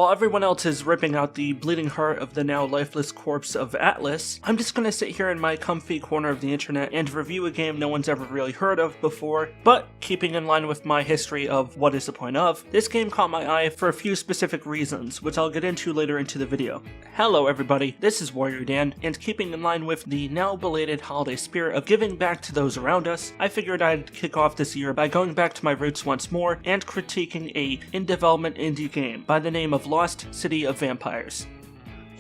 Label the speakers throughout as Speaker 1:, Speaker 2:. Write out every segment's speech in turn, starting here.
Speaker 1: While everyone else is ripping out the bleeding heart of the now lifeless corpse of Atlas, I'm just gonna sit here in my comfy corner of the internet and review a game no one's ever really heard of before, but keeping in line with my history of what is the point of, this game caught my eye for a few specific reasons, which I'll get into later into the video. Hello everybody, this is WarriorDan, and keeping in line with the now belated holiday spirit of giving back to those around us, I figured I'd kick off this year by going back to my roots once more and critiquing a in-development indie game by the name of Lost City of Vampires.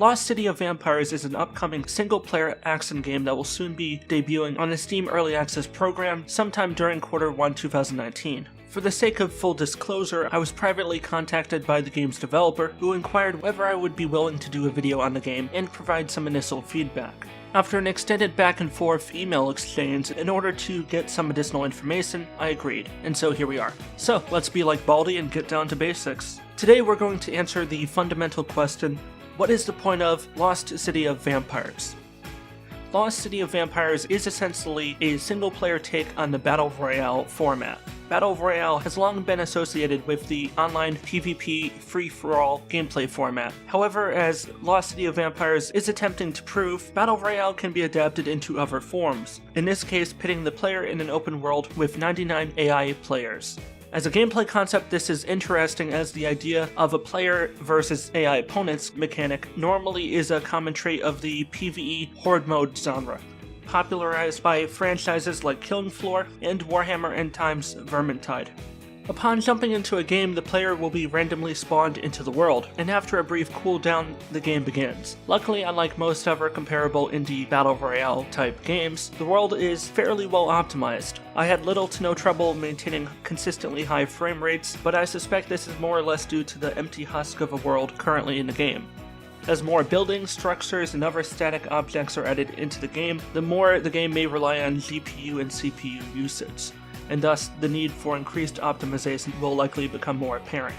Speaker 1: Lost City of Vampires is an upcoming single-player action game that will soon be debuting on the Steam Early Access program sometime during Q1 2019. For the sake of full disclosure, I was privately contacted by the game's developer, who inquired whether I would be willing to do a video on the game and provide some initial feedback. After an extended back and forth email exchange, in order to get some additional information, I agreed, and so here we are. So, let's be like Baldy and get down to basics. Today we're going to answer the fundamental question, what is the point of Lost City of Vampires? Lost City of Vampires is essentially a single-player take on the Battle Royale format. Battle Royale has long been associated with the online PvP free-for-all gameplay format. However, as Lost City of Vampires is attempting to prove, Battle Royale can be adapted into other forms, in this case pitting the player in an open world with 99 AI players. As a gameplay concept, this is interesting as the idea of a player versus AI opponents mechanic normally is a common trait of the PvE horde mode genre, popularized by franchises like Killing Floor and Warhammer End Times Vermintide. Upon jumping into a game, the player will be randomly spawned into the world, and after a brief cooldown, the game begins. Luckily, unlike most other comparable indie Battle Royale type games, the world is fairly well optimized. I had little to no trouble maintaining consistently high frame rates, but I suspect this is more or less due to the empty husk of a world currently in the game. As more buildings, structures, and other static objects are added into the game, the more the game may rely on GPU and CPU usage, and thus the need for increased optimization will likely become more apparent.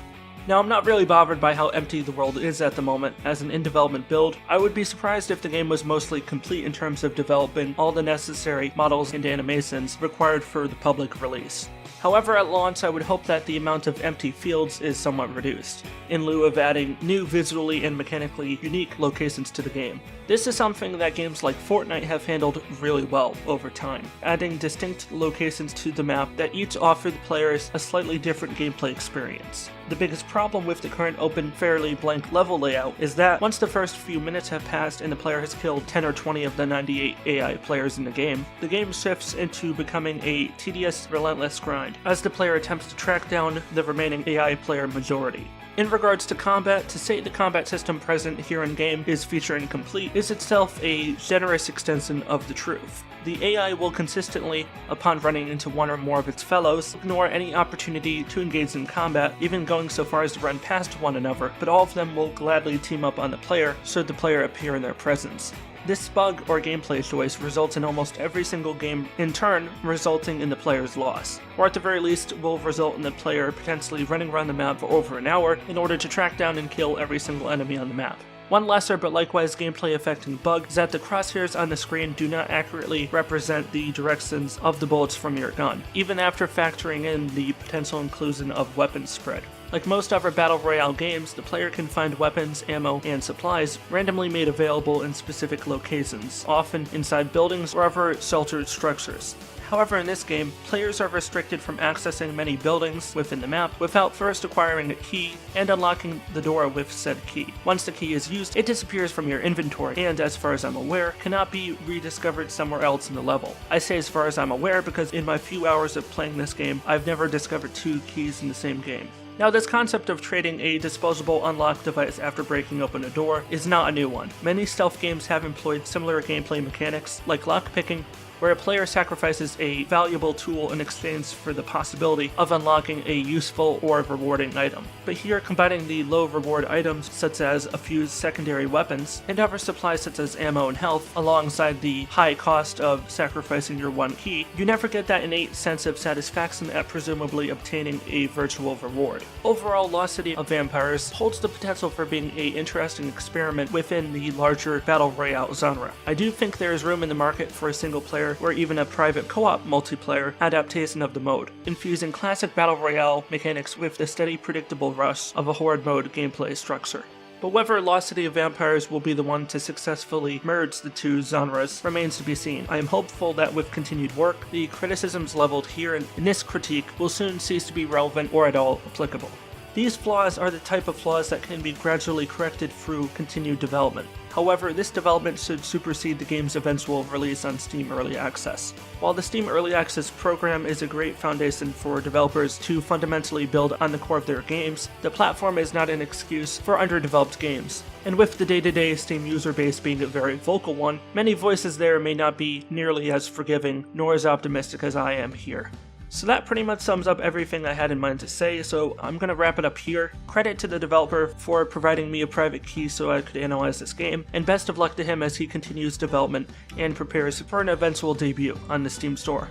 Speaker 1: Now, I'm not really bothered by how empty the world is at the moment. As an in-development build, I would be surprised if the game was mostly complete in terms of developing all the necessary models and animations required for the public release. However, at launch, I would hope that the amount of empty fields is somewhat reduced, in lieu of adding new visually and mechanically unique locations to the game. This is something that games like Fortnite have handled really well over time, adding distinct locations to the map that each offer the players a slightly different gameplay experience. The biggest problem with the current open, fairly blank level layout is that once the first few minutes have passed and the player has killed 10 or 20 of the 98 AI players in the game shifts into becoming a tedious, relentless grind, as the player attempts to track down the remaining AI player majority. In regards to combat, to say the combat system present here in-game is feature incomplete is itself a generous extension of the truth. The AI will consistently, upon running into one or more of its fellows, ignore any opportunity to engage in combat, even going so far as to run past one another, but all of them will gladly team up on the player should the player appear in their presence. This bug or gameplay choice results in almost every single game, in turn resulting in the player's loss, or at the very least will result in the player potentially running around the map for over an hour in order to track down and kill every single enemy on the map. One lesser but likewise gameplay affecting bug is that the crosshairs on the screen do not accurately represent the directions of the bullets from your gun, even after factoring in the potential inclusion of weapons spread. Like most other Battle Royale games, the player can find weapons, ammo, and supplies randomly made available in specific locations, often inside buildings or other sheltered structures. However, in this game, players are restricted from accessing many buildings within the map without first acquiring a key and unlocking the door with said key. Once the key is used, it disappears from your inventory and, as far as I'm aware, cannot be rediscovered somewhere else in the level. I say as far as I'm aware because in my few hours of playing this game, I've never discovered two keys in the same game. Now, this concept of trading a disposable unlock device after breaking open a door is not a new one. Many stealth games have employed similar gameplay mechanics, like lockpicking, where a player sacrifices a valuable tool in exchange for the possibility of unlocking a useful or rewarding item. But here, combining the low reward items such as a few secondary weapons and other supplies such as ammo and health alongside the high cost of sacrificing your one key, you never get that innate sense of satisfaction at presumably obtaining a virtual reward. Overall, Lost City of Vampires holds the potential for being an interesting experiment within the larger Battle Royale genre. I do think there is room in the market for a single player multiplayer or even a private co-op multiplayer adaptation of the mode, infusing classic battle royale mechanics with the steady predictable rush of a horde mode gameplay structure. But whether Lost City of Vampires will be the one to successfully merge the two genres remains to be seen. I am hopeful that with continued work, the criticisms leveled here in this critique will soon cease to be relevant or at all applicable. These flaws are the type of flaws that can be gradually corrected through continued development. However, this development should supersede the game's eventual release on Steam Early Access. While the Steam Early Access program is a great foundation for developers to fundamentally build on the core of their games, the platform is not an excuse for underdeveloped games. And with the day-to-day Steam user base being a very vocal one, many voices there may not be nearly as forgiving nor as optimistic as I am here. So that pretty much sums up everything I had in mind to say, so I'm gonna wrap it up here. Credit to the developer for providing me a private key so I could analyze this game, and best of luck to him as he continues development and prepares for an eventual debut on the Steam store.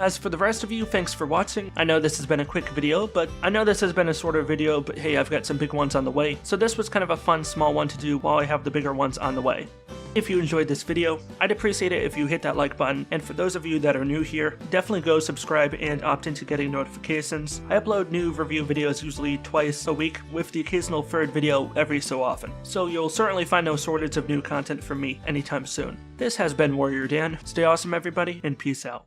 Speaker 1: As for the rest of you, thanks for watching. I know this has been a quick video, but hey, I've got some big ones on the way, so this was kind of a fun small one to do while I have the bigger ones on the way. If you enjoyed this video, I'd appreciate it if you hit that like button, and for those of you that are new here, definitely go subscribe and opt into getting notifications. I upload new review videos usually twice a week, with the occasional third video every so often, so you'll certainly find no shortage of new content from me anytime soon. This has been WarriorDan. Stay awesome everybody, and peace out.